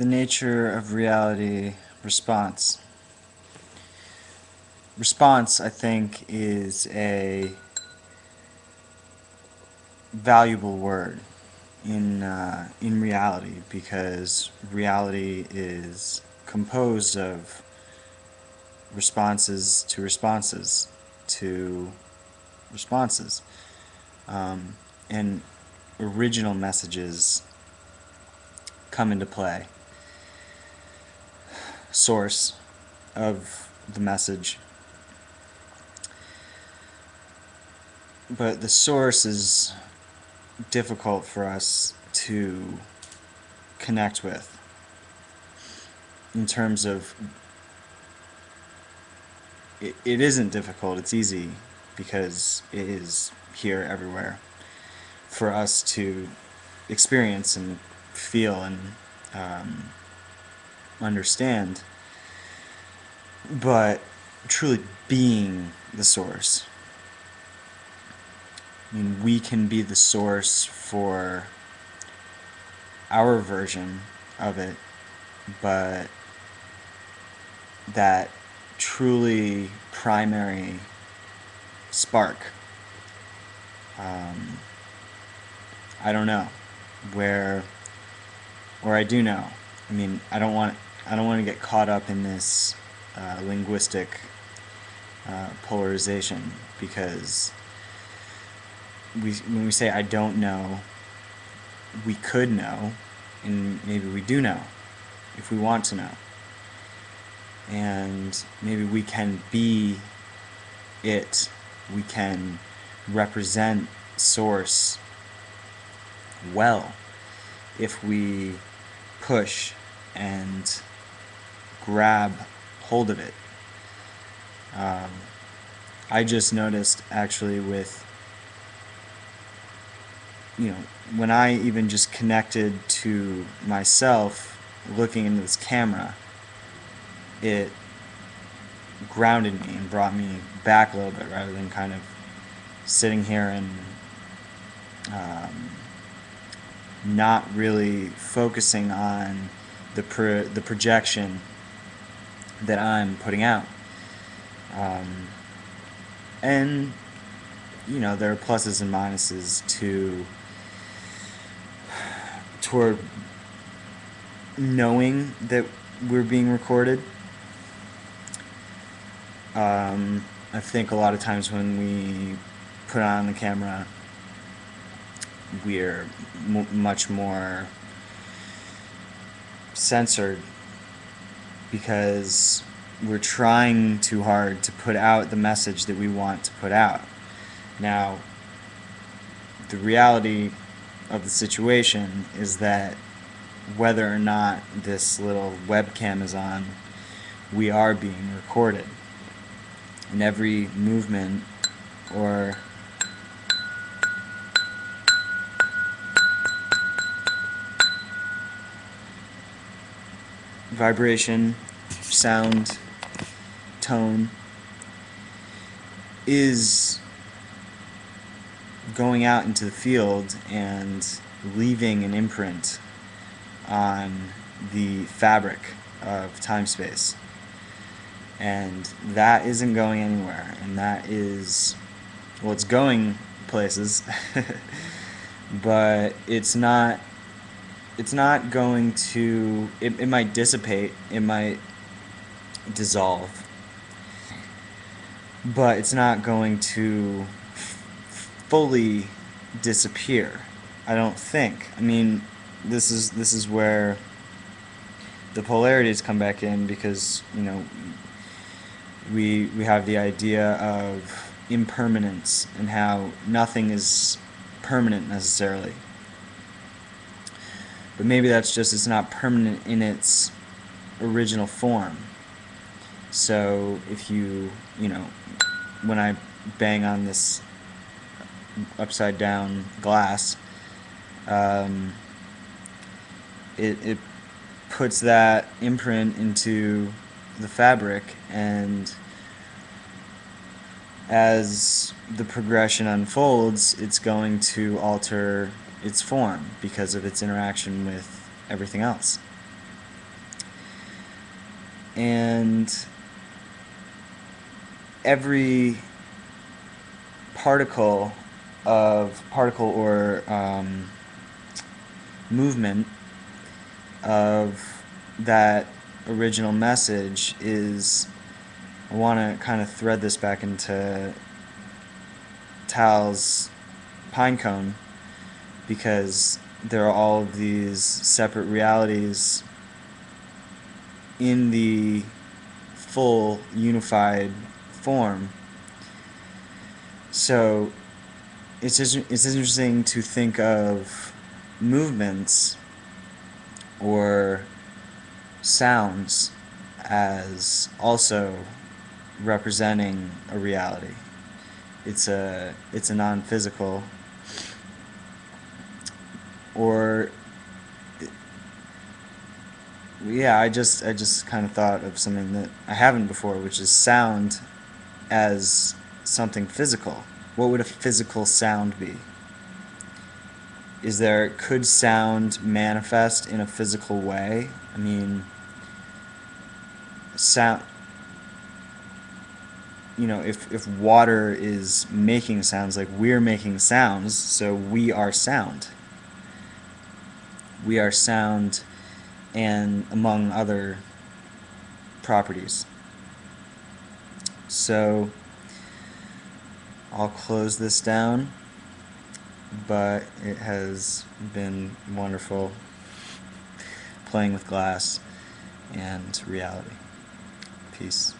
The nature of reality response. Response, I think, is a valuable word in reality, because reality is composed of responses to responses to responses, and original messages come into play. Source of the message, but the source is difficult for us to connect with in terms of it isn't difficult, it's easy, because it is here everywhere for us to experience and feel and understand. But truly being the source, I mean, we can be the source for our version of it, but that truly primary spark, I don't know where, or I do know. I mean, I don't want to get caught up in this linguistic polarization, because when we say I don't know, we could know, and maybe we do know if we want to know, and maybe we can be it. We can represent source well if we push and grab hold of it. I just noticed, actually, with, when I even just connected to myself looking into this camera, it grounded me and brought me back a little bit, rather than kind of sitting here and not really focusing on the projection that I'm putting out. And there are pluses and minuses toward knowing that we're being recorded. I think a lot of times when we put on the camera, we're much more censored, because we're trying too hard to put out the message that we want to put out. Now, the reality of the situation is that whether or not this little webcam is on, we are being recorded. And every movement or vibration, sound, tone is going out into the field and leaving an imprint on the fabric of time-space. And that isn't going anywhere, and that is, well, it's going places, but it's not going to, it might dissipate, it might dissolve, but it's not going to fully disappear, I don't think. I mean, this is where the polarities come back in, because we have the idea of impermanence and how nothing is permanent necessarily. But maybe that's just, it's not permanent in its original form. So if when I bang on this upside down glass, it puts that imprint into the fabric, and as the progression unfolds, it's going to alter its form because of its interaction with everything else. and every particle or movement of that original message is, I want to kind of thread this back into Tal's Pinecone, because there are all of these separate realities in the full unified form. So it's interesting to think of movements or sounds as also representing a reality. It's a non-physical, or yeah, I just kind of thought of something that I haven't before, which is sound as something physical. What would a physical sound be? Could sound manifest in a physical way? I mean, sound, if water is making sounds, like we're making sounds, so we are sound. We are sound, and among other properties. So I'll close this down, but it has been wonderful playing with glass and reality. Peace.